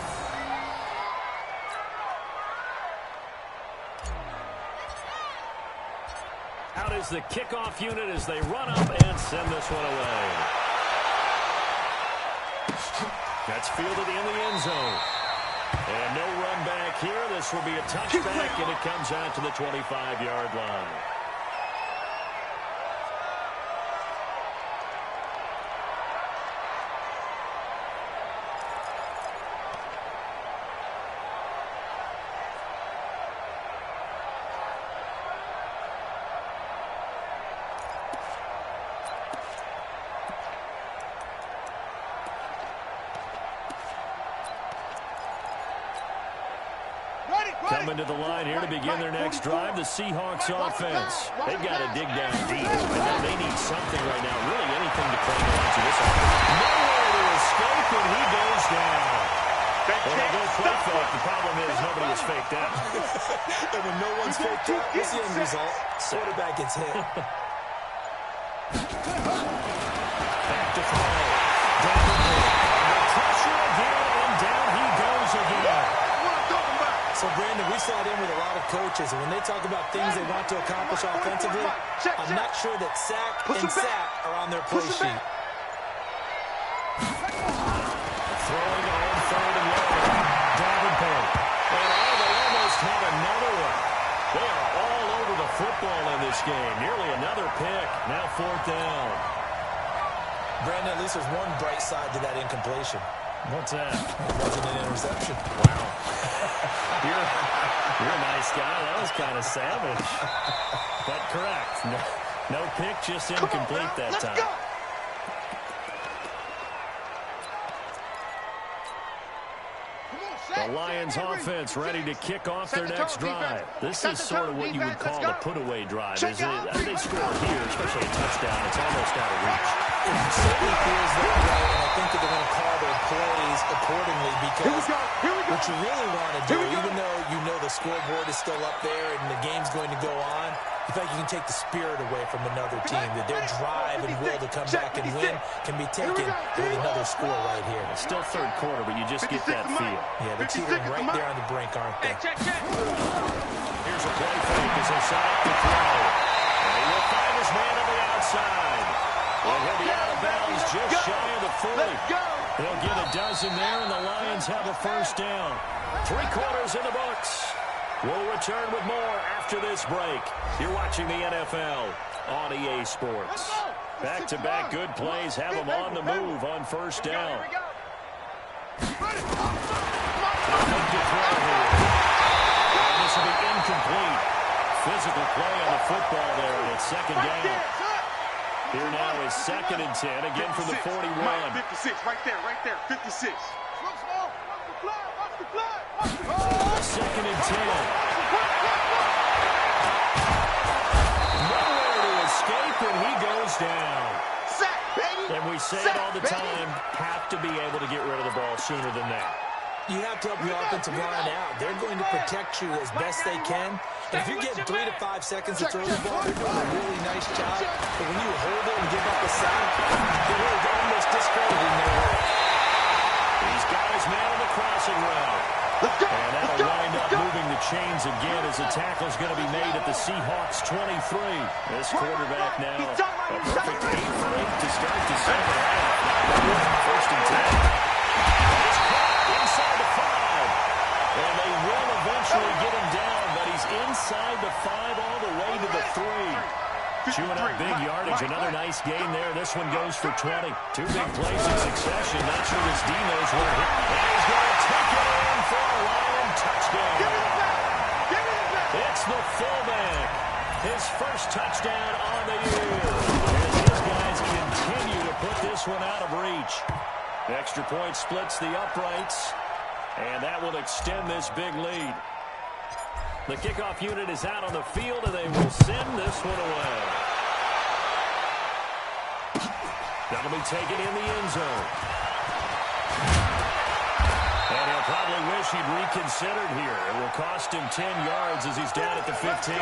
Out is the kickoff unit as they run up and send this one away. That's fielded in the end zone. And no run back here. This will be a touchback, and it comes out to the 25-yard line. Coming to the line here to begin their next drive, the Seahawks offense. They've got to dig down deep. They need something right now, really anything to cling on to this offense. Nowhere to escape, and he goes down. When they go play fake, the problem is nobody is faked out. And when no one's faked out, what's the end result? Quarterback gets hit. Back to throw. Under pressure again, and down he goes again. So, Brandon, we sat in with a lot of coaches, and when they talk about things they want to accomplish offensively, I'm not sure that sack and sack are on their play sheet. Throwing on third and long. Davenport. And they almost had another one. They are all over the football in this game. Nearly another pick. Now fourth down. Brandon, at least there's one bright side to that incompletion. What's that? It wasn't an interception. Wow. You're a nice guy. That was kind of savage. But correct. No pick, just incomplete that time. The Lions offense ready to kick off their next drive. This is sort of what you would call a put-away drive, isn't it? As they score here, especially a touchdown, it's almost out of reach. It certainly feels that way, and I think that they're going to call their plays accordingly because what you really want to do, even though you know the scoreboard is still up there and the game's going to go on, you feel like you can take the spirit away from another team, that their drive and will to come back and win can be taken with another score right here. It's still third quarter, but you just get that feel. Yeah, they're teetering right there on the brink, aren't they? Here's a play fake as they set up to throw. And he will find his man on the outside. And he'll be out of bounds just shy of the 40. They'll get a dozen there, and the Lions have a first down. 3 quarters in the books. We'll return with more after this break. You're watching the NFL on EA Sports. Back-to-back good plays have them on the move on first down. This will be incomplete. Physical play on the football there, and it's second down. Here now is 2nd and 10, again from the 41. 56, right there, 56. 2nd and 10. Nowhere to escape, and he goes down. And we say it all the time, have to be able to get rid of the ball sooner than that. You have to help your offensive line out. They're going to protect you as best they can. And if you get 3 to 5 seconds to throw the ball, they're doing a really nice job. But when you hold it and give up a sack, they're almost discrediting their work. He's got his man on the crossing route. And that'll wind up moving the chains again as the tackle's going to be made at the Seahawks 23. This quarterback now a perfect 8 for 8 to start the second half. First and 10. He's caught inside the 5. And they will eventually get him down, but he's inside the 5 all the way to the 3. Chewing up big yardage. Another nice gain there. This one goes for 20. 2 big plays in succession. Not sure this D knows where to hit. And he's going to take it in for a Lion touchdown. It's the fullback. His first touchdown on the year. As these guys continue to put this one out of reach. The extra point splits the uprights. And that will extend this big lead. The kickoff unit is out on the field, and they will send this one away. That'll be taken in the end zone. And he'll probably wish he'd reconsidered here. It will cost him 10 yards as he's down at the 15.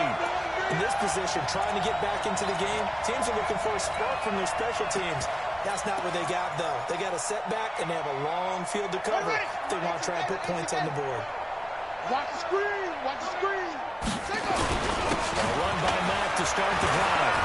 In this position, trying to get back into the game, teams are looking for a spark from their special teams. That's not what they got, though. They got a setback, and they have a long field to cover. They want to try and put points on the board. Watch the screen. Watch the screen. A run by Mack to start the drive.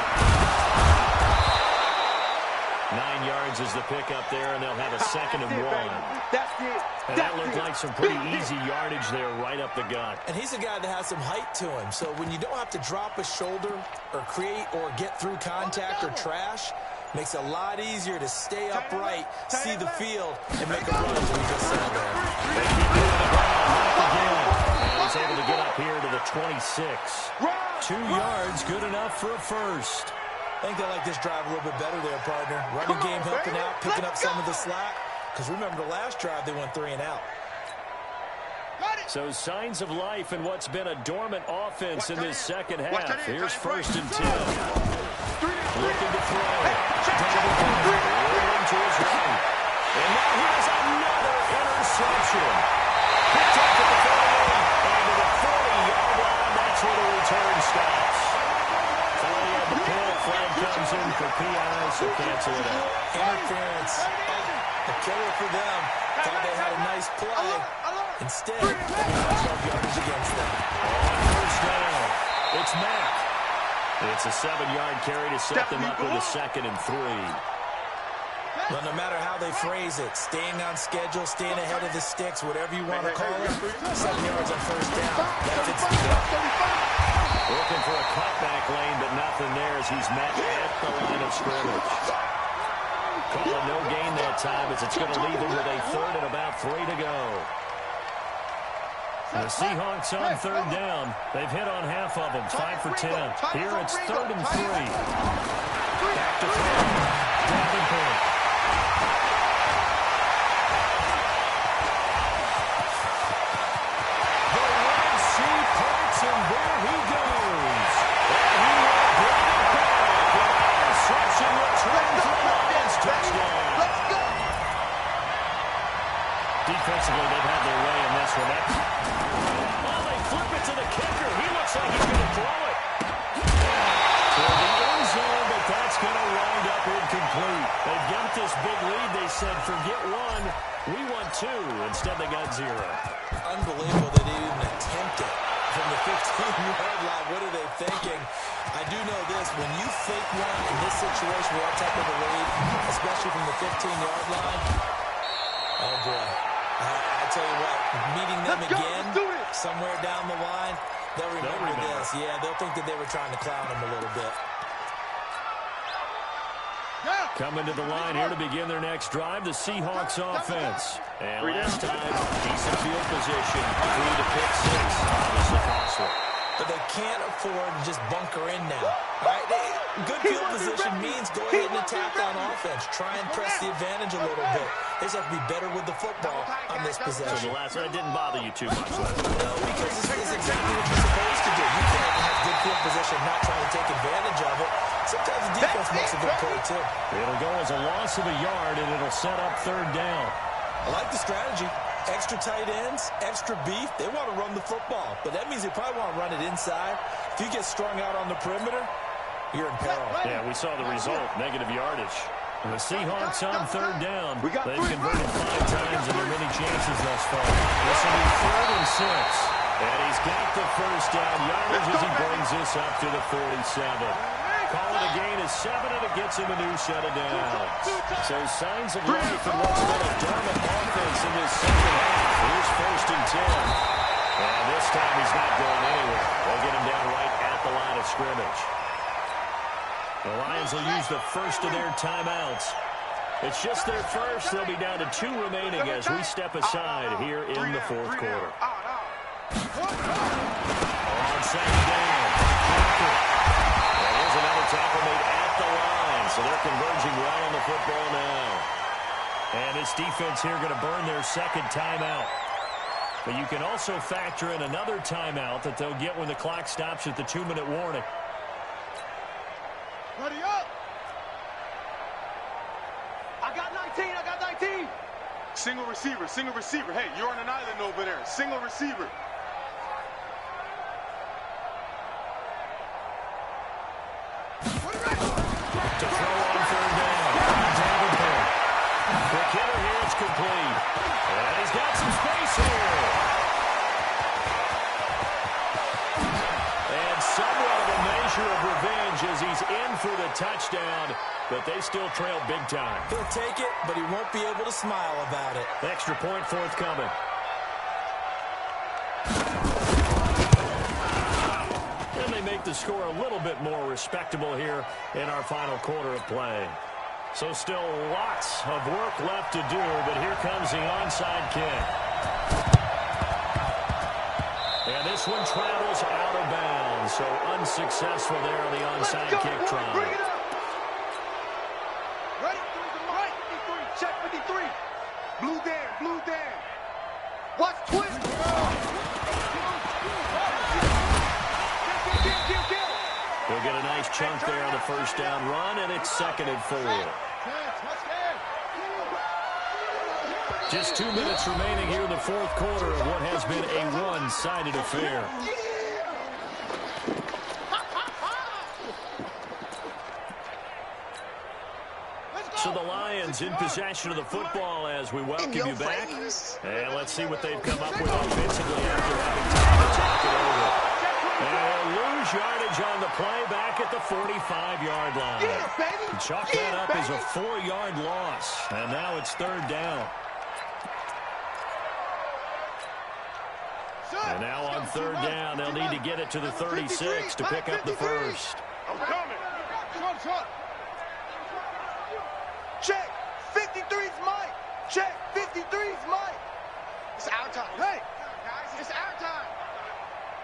9 yards is the pickup there, and they'll have a 2nd and 1. That's it. And that looked like some pretty easy yardage there right up the gut. And he's a guy that has some height to him. So when you don't have to drop a shoulder or create or get through contact or trash, makes it a lot easier to stay upright, see the field, and make a run, as we just said there. They keep moving the ball back again. And he's able to get up here to the 26. 2 yards, good enough for a first. I think they like this drive a little bit better there, partner. Running game helping out, picking up some of the slack. Because remember, the last drive, they went 3 and out. Got it. So signs of life in what's been a dormant offense in this second half. Here's 1st and 10. Looking to throw. Rolling to his right. And now here's another interception. Picked up at the 48 and to the 40-yard line. That's where the return stops. Finally at the point, flag comes in for PI, so cancel it out. Interference. A killer for them. Thought they had a nice play. Instead, they got 12 yards against them. On 1st down, it's Mack. It's a 7-yard carry to set them up with a 2nd and 3. Well, no matter how they phrase it, staying on schedule, staying ahead of the sticks, whatever you want to call it, 7 yards on 1st down. That fits the bill. Looking for a cutback lane, but nothing there as he's met at the line of scrimmage. Calling no gain that time as it's going to leave him with a 3rd and about 3 to go. The Seahawks on 3rd down. They've hit on half of them, 5 for 10. Here it's 3rd and 3. Back to throw. Davenport. The Red Sea parts, and there he goes. And he will bring it back. An interception return for the Lions. Touchdown. Defensively, they've had their way in this one. Oh, they flip it to the kicker. He looks like he's going to throw it. For the end zone, but that's going to wind up incomplete. They've got this big lead. They said, forget 1, we want 2. Instead, they got 0. Unbelievable they didn't even attempt it from the 15-yard line. What are they thinking? I do know this. When you fake one in this situation with that type of a lead, especially from the 15-yard line, oh, boy. I tell you what, meeting them again somewhere down the line, they'll remember this. Yeah, they'll think that they were trying to clown them a little bit. Coming to the line here to begin their next drive, the Seahawks offense. And last time, decent field position, 3 to pick 6. Obviously costly. But they can't afford to just bunker in now. Right? Good field position means go ahead and attack on offense. Try and press the advantage a little bit. They just have to be better with the football on this possession. So the last one didn't bother you too much. No, because it's exactly what you're supposed to do. You can't have good field position, not trying to take advantage of it. Sometimes the defense makes a good play, too. It'll go as a loss of a yard, and it'll set up 3rd down. I like the strategy. Extra tight ends, extra beef. They want to run the football, but that means they probably want to run it inside. If you get strung out on the perimeter, you're in peril. Yeah, we saw the result, negative yardage. And the Seahawks on 3rd down. They've converted 5 times in their many chances thus far. This will be 3rd and 6. And he's got the 1st down yardage as he brings this up to the 47. Call it a gain of 7, and it gets him a new set of downs. So signs of life in what's been a dormant offense in this second half. Here's 1st and 10. And this time he's not going anywhere. They'll get him down right at the line of scrimmage. The Lions will use the first of their timeouts. It's just their first. They'll be down to 2 remaining as we step aside here in the 4th quarter. On 2nd down. There's another tackle made at the line, so they're converging well on the football now. And this defense here going to burn their 2nd timeout. But you can also factor in another timeout that they'll get when the clock stops at the 2-minute warning. Ready up! I got 19! Single receiver. Hey, you're on an island over there. Single receiver. To throw on 3rd down. Davenport. Quick hitter here, it's complete. And he's got some space here. And somewhat of a measure of revenge as he's in for the touchdown, but they still trail big time. He'll take it, but he won't be able to smile about it. Extra point forthcoming. And they make the score a little bit more respectable here in our final quarter of play. So still lots of work left to do, but here comes the onside kick. And this one travels out of bounds, so unsuccessful there on the onside kick try. Bring it up. Right, 53, check 53. Blue Dan. Watch twist. nice chunk there on the first down run, and it's 2nd and 4. Just 2 minutes remaining here in the fourth quarter of what has been a one-sided affair. So the Lions in possession of the football as we welcome you back. And let's see what they've come up with offensively after having time to talk it over. And they'll lose yardage on the play back at the 45-yard line. Chalk that up as a 4-yard loss. And now it's 3rd down. And now on 3rd down, they'll need to get it to the 36 to pick up the first. I'm coming. Check. 53's Mike. Check. 53's Mike. It's our time. Hey. Guys, it's our time.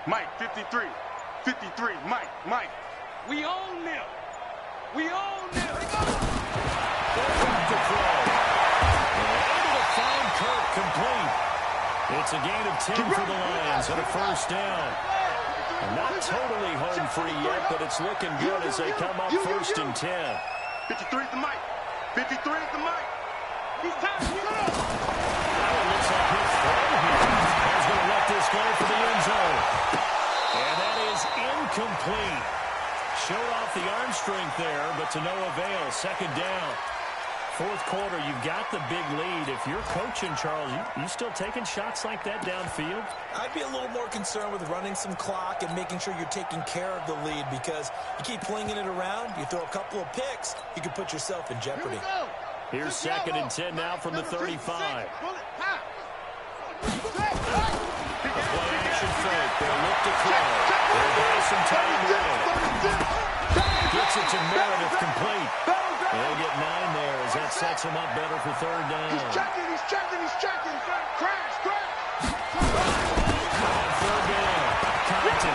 Mike, 53. 53, Mike. We own them. We own them. To throw. Able to find Kirk complete. It's a gain of 10 for the Lions and a first down. Not totally home free yet, but it's looking good as they come up 1st and 10. 53's the Mike. 53's the Mike. He's time. Now it looks like his throw here. He's going to let this go for the end zone. And that is incomplete. Showed off the arm strength there, but to no avail. 2nd down. Fourth quarter, you've got the big lead. If you're coaching, Charles, you still taking shots like that downfield? I'd be a little more concerned with running some clock and making sure you're taking care of the lead, because you keep flinging it around, you throw a couple of picks, you can put yourself in jeopardy. Here's 2nd and 10 now from the 35. A play action fake. They'll look to throw. They'll buy some time running. Gets it to Meredith complete. They'll get 9 there as that sets him up better for 3rd down. He's checking. Crash. On 3rd down. Compton.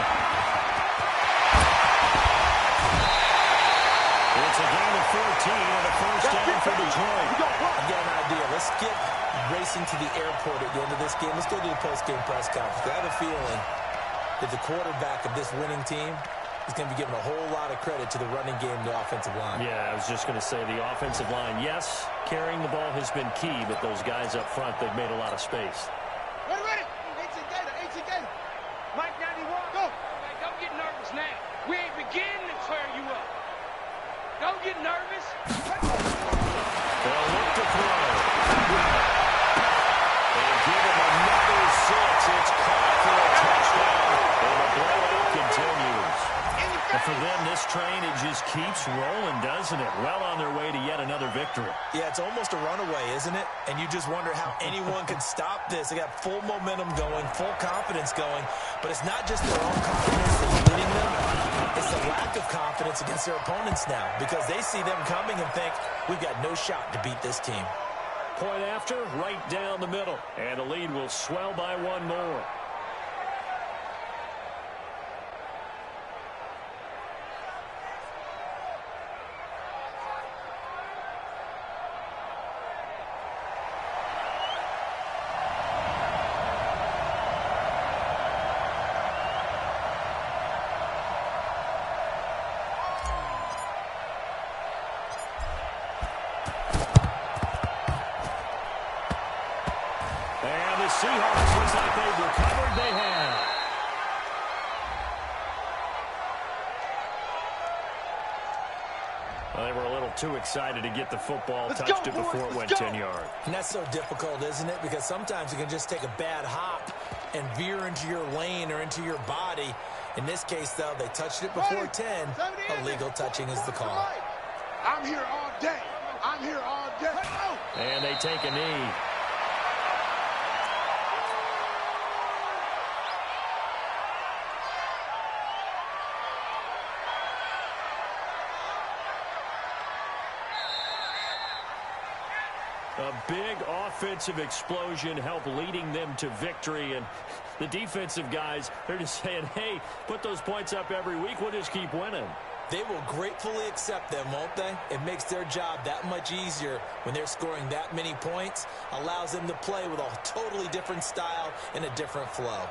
It's a gain of 14 and a first down for Detroit. I've got an idea. Let's get racing to the airport at the end of this game. Let's go to the post-game press conference. I have a feeling that the quarterback of this winning team is going to be given a whole lot of credit to the running game and the offensive line. Yeah, I was just going to say the offensive line. Yes, carrying the ball has been key, but those guys up front, they've made a lot of space. Ready. 18 Gator. Mike 91. Go. Hey, don't get nervous now. We ain't beginning to tear you up. Don't get nervous. They'll look to throw. And give him another 6. It's caught for a touchdown. And the blowout continues. And for them, this train, it just keeps rolling, doesn't it? Well on their way to yet another victory. Yeah, it's almost a runaway, isn't it? And you just wonder how anyone can stop this. They got full momentum going, full confidence going. But it's not just their own confidence that's leading them. It's the lack of confidence against their opponents now, because they see them coming and think, we've got no shot to beat this team. Point after, right down the middle. And the lead will swell by 1 more. Seahawks, looks like they've recovered. They have. Well, they were a little too excited to get the football, touched it before it went 10 yards. And that's so difficult, isn't it? Because sometimes you can just take a bad hop and veer into your lane or into your body. In this case, though, they touched it before 10. Illegal touching is the call. I'm here all day. And they take a knee. A big offensive explosion helped leading them to victory. And the defensive guys, they're just saying, hey, put those points up every week. We'll just keep winning. They will gratefully accept them, won't they? It makes their job that much easier when they're scoring that many points. Allows them to play with a totally different style and a different flow.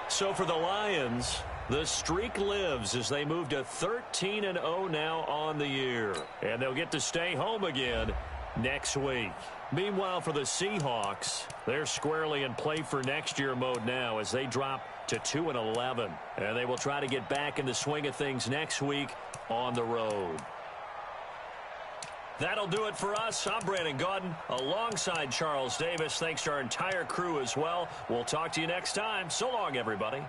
So for the Lions, The streak lives as they move to 13-0 now on the year. And they'll get to stay home again next week. Meanwhile, for the Seahawks, they're squarely in play for next year mode now as they drop to 2-11. And they will try to get back in the swing of things next week on the road. That'll do it for us. I'm Brandon Gaudin alongside Charles Davis. Thanks to our entire crew as well. We'll talk to you next time. So long, everybody.